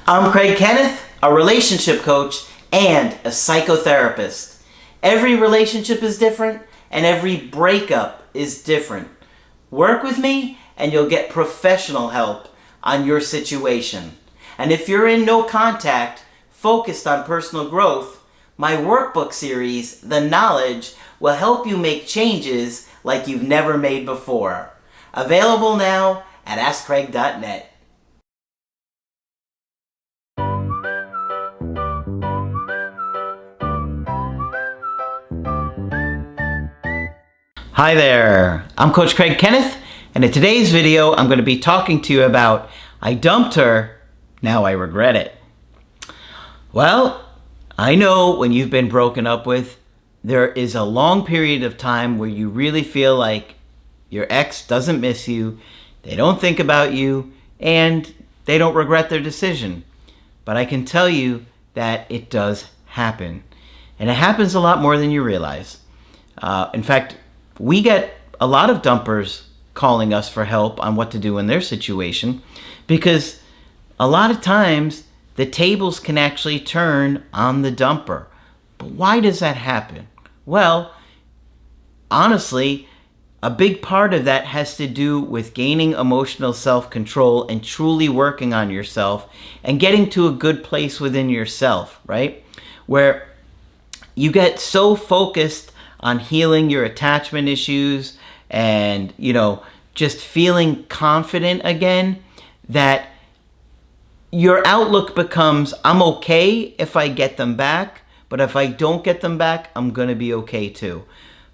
I'm Kenneth, a relationship coach and a psychotherapist. Every relationship is different and every breakup is different. Work with me and you'll get professional help on your situation. And if you're in no contact, focused on personal growth, my workbook series, The Knowledge, will help you make changes like you've never made before. Available now at AskCraig.net. Hi there, I'm Coach Craig Kenneth, and in today's video I'm going to be talking to you about I dumped her, now I regret it. Well, I know when you've been broken up with, there is a long period of time where you really feel like your ex doesn't miss you, they don't think about you, and they don't regret their decision. But I can tell you that it does happen. And it happens a lot more than you realize. In fact, we get a lot of dumpers calling us for help on what to do in their situation because a lot of times the tables can actually turn on the dumper. But why does that happen? Well, honestly, a big part of that has to do with gaining emotional self-control and truly working on yourself and getting to a good place within yourself, right? Where you get so focused on healing your attachment issues and, just feeling confident again that your outlook becomes, I'm okay if I get them back, but if I don't get them back, I'm going to be okay too.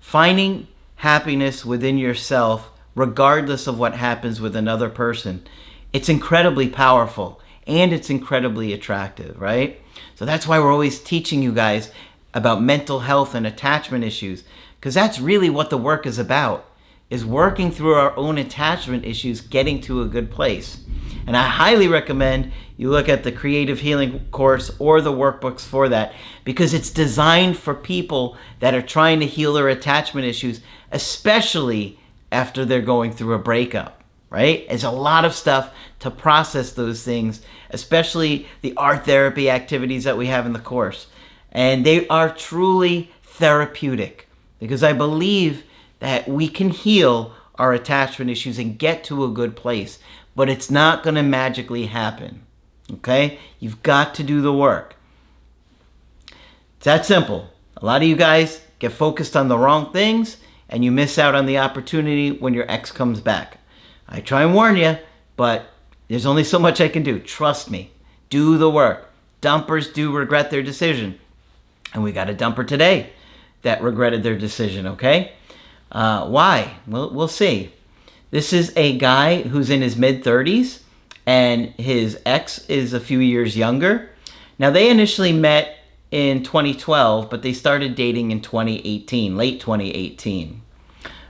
Finding happiness within yourself, regardless of what happens with another person, it's incredibly powerful and it's incredibly attractive, right? So that's why we're always teaching you guys about mental health and attachment issues, because that's really what the work is about, is working through our own attachment issues, getting to a good place. And I highly recommend you look at the Creative Healing course or the workbooks for that, because it's designed for people that are trying to heal their attachment issues, especially after they're going through a breakup, right? There's a lot of stuff to process those things, especially the art therapy activities that we have in the course. And they are truly therapeutic because I believe that we can heal our attachment issues and get to a good place, but it's not going to magically happen, okay? You've got to do the work. It's that simple. A lot of you guys get focused on the wrong things and you miss out on the opportunity when your ex comes back. I try and warn you, but there's only so much I can do. Trust me. Do the work. Dumpers do regret their decision. And we got a dumper today that regretted their decision, okay? Why? Well, we'll see. This is a guy who's in his mid-30s, and his ex is a few years younger. Now, they initially met in 2012, but they started dating in 2018, late 2018,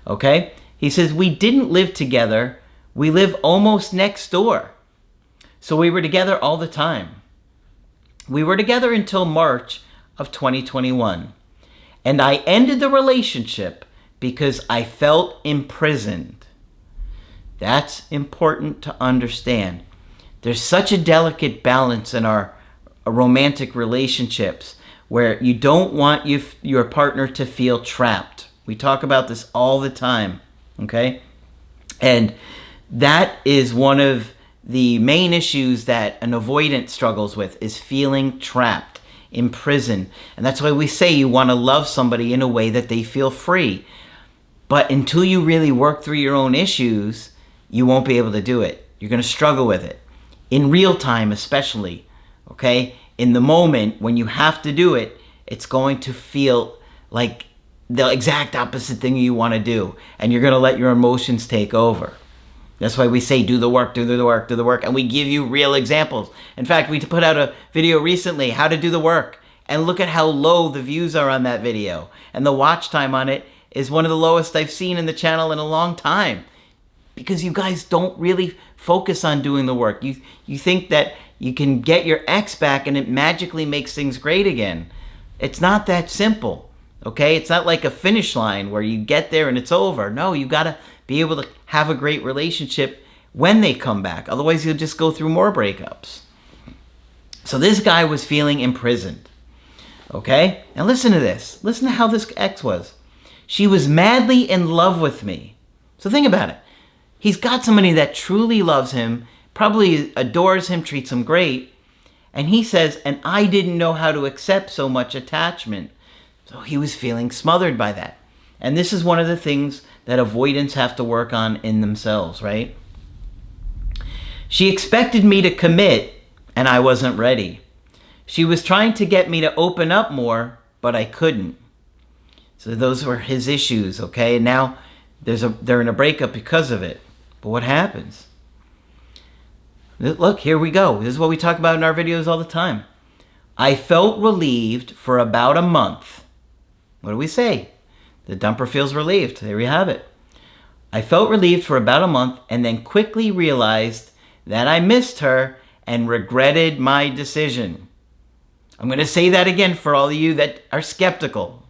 okay? He says, we didn't live together. We live almost next door. So we were together all the time. We were together until March of 2021. And I ended the relationship because I felt imprisoned. That's important to understand. There's such a delicate balance in our romantic relationships where you don't want your partner to feel trapped. We talk about this all the time, okay? And that is one of the main issues that an avoidant struggles with, is feeling trapped, imprisoned. And that's why we say you want to love somebody in a way that they feel free. But until you really work through your own issues, you won't be able to do it. You're going to struggle with it. In real time especially, okay? In the moment when you have to do it, it's going to feel like the exact opposite thing you want to do. And you're going to let your emotions take over. That's why we say do the work, do the work, do the work. And we give you real examples. In fact, we put out a video recently, how to do the work. And look at how low the views are on that video. And the watch time on it is one of the lowest I've seen in the channel in a long time. Because you guys don't really focus on doing the work. You think that you can get your ex back and it magically makes things great again. It's not that simple, okay? It's not like a finish line where you get there and it's over. No, you got to be able to have a great relationship when they come back. Otherwise, you'll just go through more breakups. So this guy was feeling imprisoned. Okay? Now listen to this. Listen to how this ex was. She was madly in love with me. So think about it. He's got somebody that truly loves him, probably adores him, treats him great. And he says, and I didn't know how to accept so much attachment. So he was feeling smothered by that. And this is one of the things that avoidants have to work on in themselves, right? She expected me to commit, and I wasn't ready. She was trying to get me to open up more, but I couldn't. So those were his issues, okay? And now they're in a breakup because of it. But what happens? Look, here we go. This is what we talk about in our videos all the time. I felt relieved for about a month. What do we say? The dumper feels relieved. There we have it. I felt relieved for about a month and then quickly realized that I missed her and regretted my decision. I'm going to say that again for all of you that are skeptical.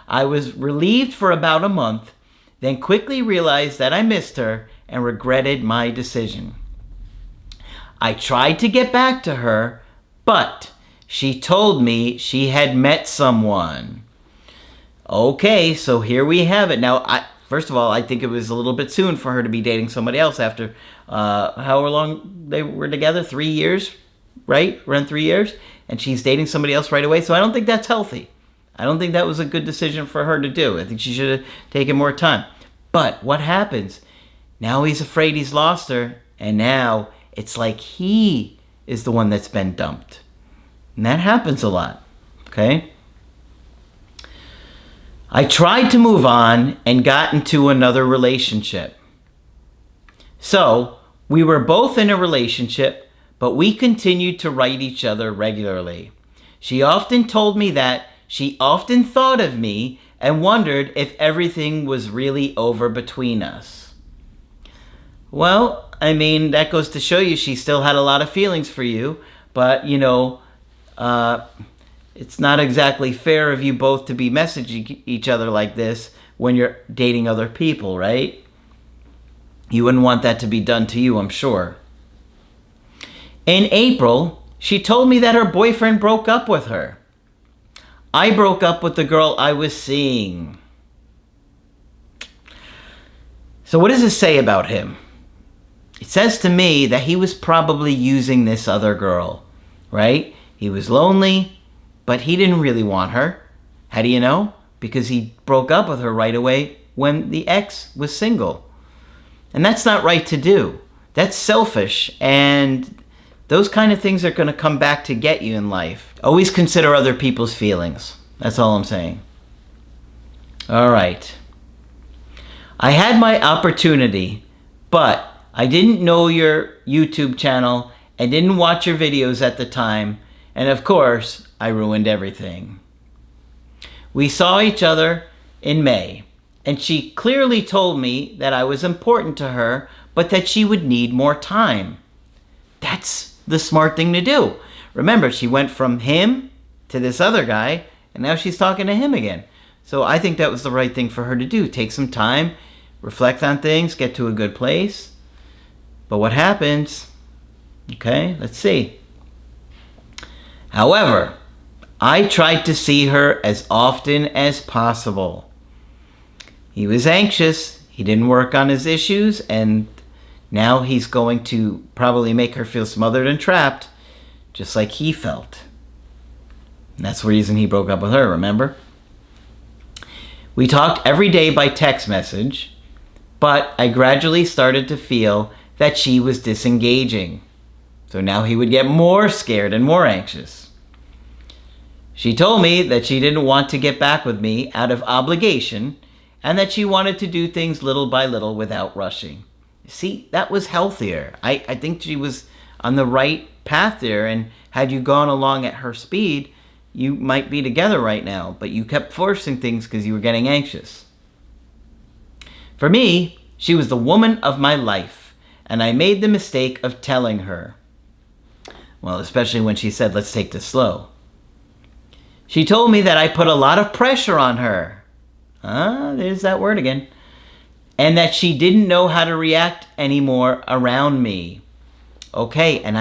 I was relieved for about a month, then quickly realized that I missed her and regretted my decision. I tried to get back to her, but she told me she had met someone. Okay, so here we have it. Now, first of all, I think it was a little bit soon for her to be dating somebody else after however long they were together, 3 years, right? Around 3 years. And she's dating somebody else right away. So I don't think that's healthy. I don't think that was a good decision for her to do. I think she should have taken more time. But what happens? Now he's afraid he's lost her. And now it's like he is the one that's been dumped. And that happens a lot. Okay? I tried to move on and got into another relationship. So, we were both in a relationship, but we continued to write each other regularly. She often told me that she often thought of me and wondered if everything was really over between us. Well, I mean, that goes to show you she still had a lot of feelings for you, but, it's not exactly fair of you both to be messaging each other like this when you're dating other people, right? You wouldn't want that to be done to you, I'm sure. In April, she told me that her boyfriend broke up with her. I broke up with the girl I was seeing. So what does this say about him? It says to me that he was probably using this other girl, right? He was lonely, but he didn't really want her. How do you know? Because he broke up with her right away when the ex was single. And that's not right to do. That's selfish, and those kind of things are going to come back to get you in life. Always consider other people's feelings. That's all I'm saying. All right. I had my opportunity, but I didn't know your YouTube channel and didn't watch your videos at the time. And of course, I ruined everything. We saw each other in May, and she clearly told me that I was important to her, but that she would need more time. That's the smart thing to do. Remember, she went from him to this other guy, and now she's talking to him again. So I think that was the right thing for her to do. Take some time, reflect on things, get to a good place. But what happens? Okay, let's see. However, I tried to see her as often as possible. He was anxious, he didn't work on his issues, and now he's going to probably make her feel smothered and trapped, just like he felt. And that's the reason he broke up with her, remember? We talked every day by text message, but I gradually started to feel that she was disengaging. So now he would get more scared and more anxious. She told me that she didn't want to get back with me out of obligation and that she wanted to do things little by little without rushing. See, that was healthier. I think she was on the right path there, and had you gone along at her speed, you might be together right now, but you kept forcing things because you were getting anxious. For me, she was the woman of my life, and I made the mistake of telling her. Well, especially when she said, let's take this slow. She told me that I put a lot of pressure on her. There's that word again. And that she didn't know how to react anymore around me. Okay, and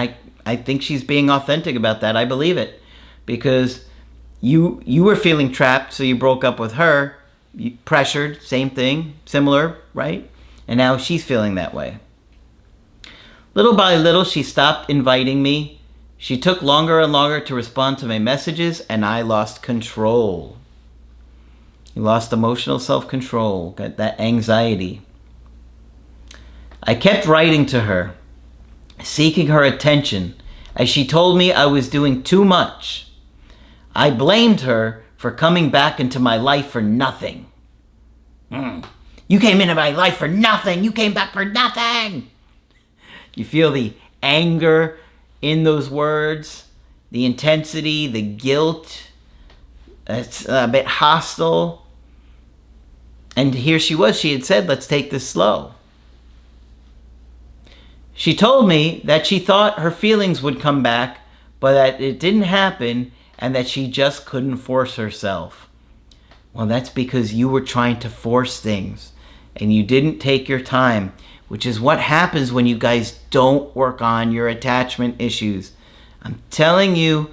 I think she's being authentic about that. I believe it. Because you were feeling trapped, so you broke up with her. You pressured, same thing, similar, right? And now she's feeling that way. Little by little, she stopped inviting me. She took longer and longer to respond to my messages, and I lost control. You lost emotional self-control, got that anxiety. I kept writing to her, seeking her attention, as she told me I was doing too much. I blamed her for coming back into my life for nothing. You came into my life for nothing. You came back for nothing. You feel the anger in those words, the intensity, the guilt. It's a bit hostile. And here she was. She had said, let's take this slow. She told me that she thought her feelings would come back, but that it didn't happen and that she just couldn't force herself. Well, that's because you were trying to force things and you didn't take your time, which is what happens when you guys don't work on your attachment issues. I'm telling you,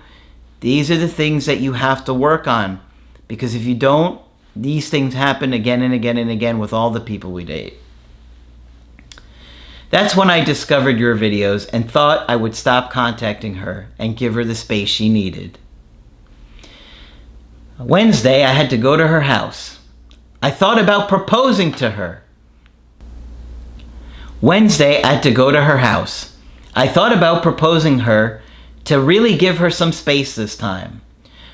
these are the things that you have to work on, because if you don't, these things happen again and again and again with all the people we date. That's when I discovered your videos and thought I would stop contacting her and give her the space she needed. Wednesday, I had to go to her house. I thought about proposing to her. Wednesday, I had to go to her house. I thought about proposing her to really give her some space this time.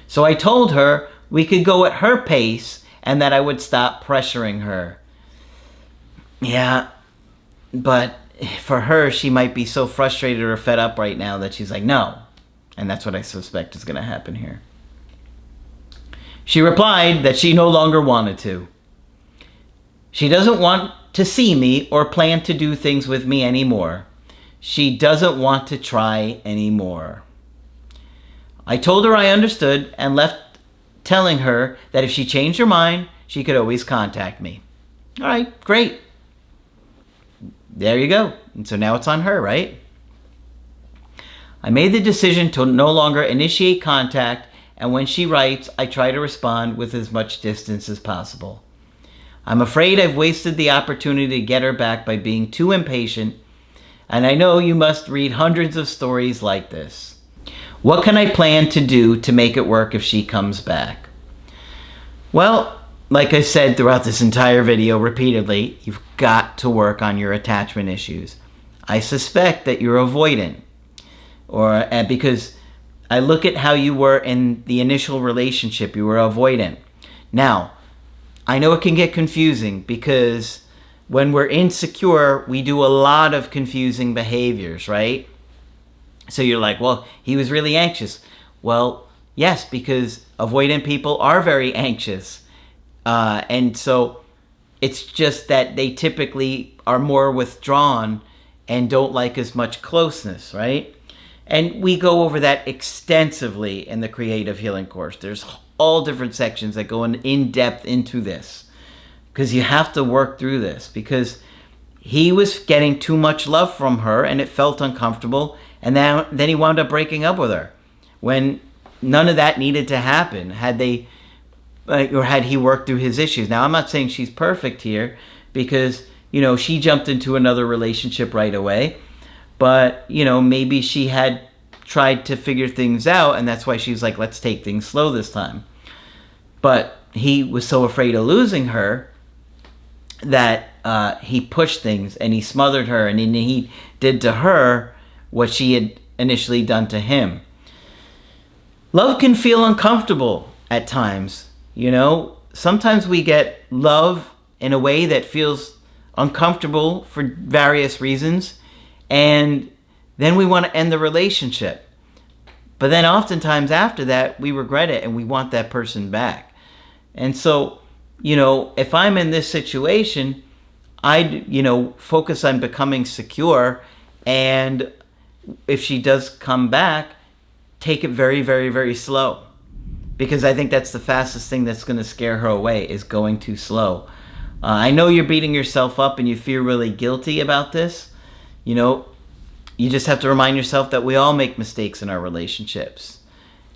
So I told her we could go at her pace and that I would stop pressuring her. Yeah, but for her, she might be so frustrated or fed up right now that she's like, no. And that's what I suspect is going to happen here. She replied that she no longer wanted to. She doesn't want to see me or plan to do things with me anymore. She doesn't want to try anymore. I told her I understood and left, telling her that if she changed her mind, she could always contact me. All right, great. There you go. And so now it's on her, right? I made the decision to no longer initiate contact, and when she writes, I try to respond with as much distance as possible. I'm afraid I've wasted the opportunity to get her back by being too impatient, and I know you must read hundreds of stories like this. What can I plan to do to make it work if she comes back? Well, like I said throughout this entire video repeatedly, you've got to work on your attachment issues. I suspect that you're avoidant, because I look at how you were in the initial relationship. You were avoidant. Now, I know it can get confusing because when we're insecure, we do a lot of confusing behaviors, right? So you're like, well, he was really anxious. Well, yes, because avoidant people are very anxious. And so it's just that they typically are more withdrawn and don't like as much closeness, right? And we go over that extensively in the Creative Healing course. There's all different sections that go in depth into this, because you have to work through this, because he was getting too much love from her and it felt uncomfortable, and then he wound up breaking up with her when none of that needed to happen had he worked through his issues. Now, I'm not saying she's perfect here, because she jumped into another relationship right away. But, maybe she had tried to figure things out, and that's why she's like, let's take things slow this time. But he was so afraid of losing her that he pushed things, and he smothered her, and he did to her what she had initially done to him. Love can feel uncomfortable at times. Sometimes we get love in a way that feels uncomfortable for various reasons. And then we want to end the relationship. But then oftentimes after that, we regret it and we want that person back. And so, if I'm in this situation, I'd, focus on becoming secure. And if she does come back, take it very, very, very slow. Because I think that's the fastest thing that's going to scare her away, is going too slow. I know you're beating yourself up and you feel really guilty about this. you just have to remind yourself that we all make mistakes in our relationships.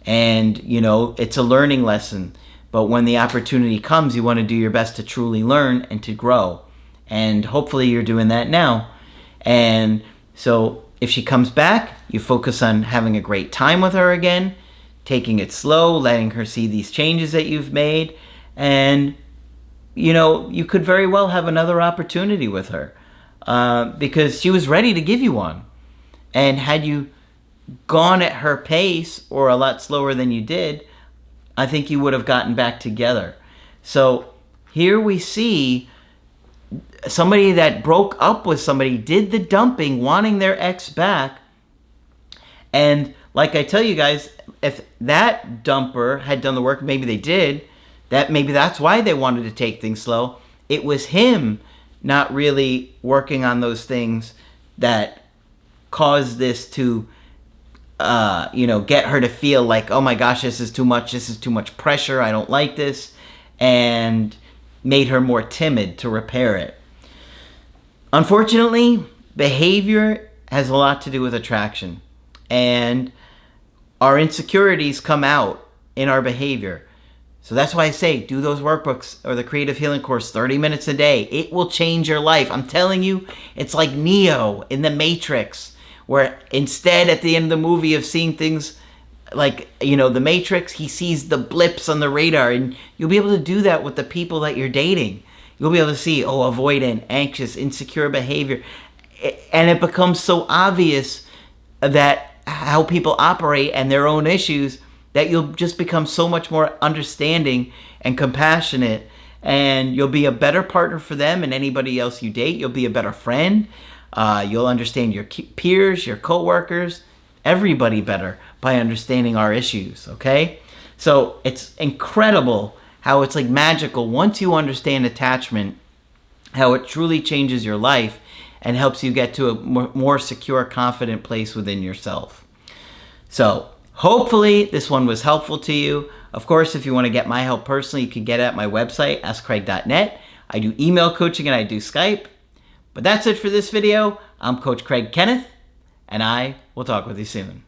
And, you know, it's a learning lesson. But when the opportunity comes, you want to do your best to truly learn and to grow. And hopefully you're doing that now. And so if she comes back, you focus on having a great time with her again, taking it slow, letting her see these changes that you've made. And, you know, you could very well have another opportunity with her because she was ready to give you one. And had you gone at her pace or a lot slower than you did, I think you would have gotten back together. So here we see somebody that broke up with somebody, did the dumping, wanting their ex back. And like I tell you guys, if that dumper had done the work, maybe they did, maybe that's why they wanted to take things slow. It was him not really working on those things that caused this to get her to feel like, oh my gosh, this is too much pressure, I don't like this, and made her more timid to repair it. Unfortunately, behavior has a lot to do with attraction, and our insecurities come out in our behavior. So that's why I say, do those workbooks or the Creative Healing course 30 minutes a day. It will change your life. I'm telling you, it's like Neo in the Matrix, where instead at the end of the movie of seeing things like, you know, the Matrix, he sees the blips on the radar, and you'll be able to do that with the people that you're dating. You'll be able to see, avoidant, anxious, insecure behavior. And it becomes so obvious that how people operate and their own issues that you'll just become so much more understanding and compassionate, and you'll be a better partner for them and anybody else you date. You'll be a better friend. You'll understand your peers, your coworkers, everybody better by understanding our issues, okay? So it's incredible how it's like magical once you understand attachment, how it truly changes your life and helps you get to a more secure, confident place within yourself. So hopefully this one was helpful to you. Of course, if you want to get my help personally, you can get it at my website, askcraig.net. I do email coaching and I do Skype. But that's it for this video. I'm Coach Craig Kenneth, and I will talk with you soon.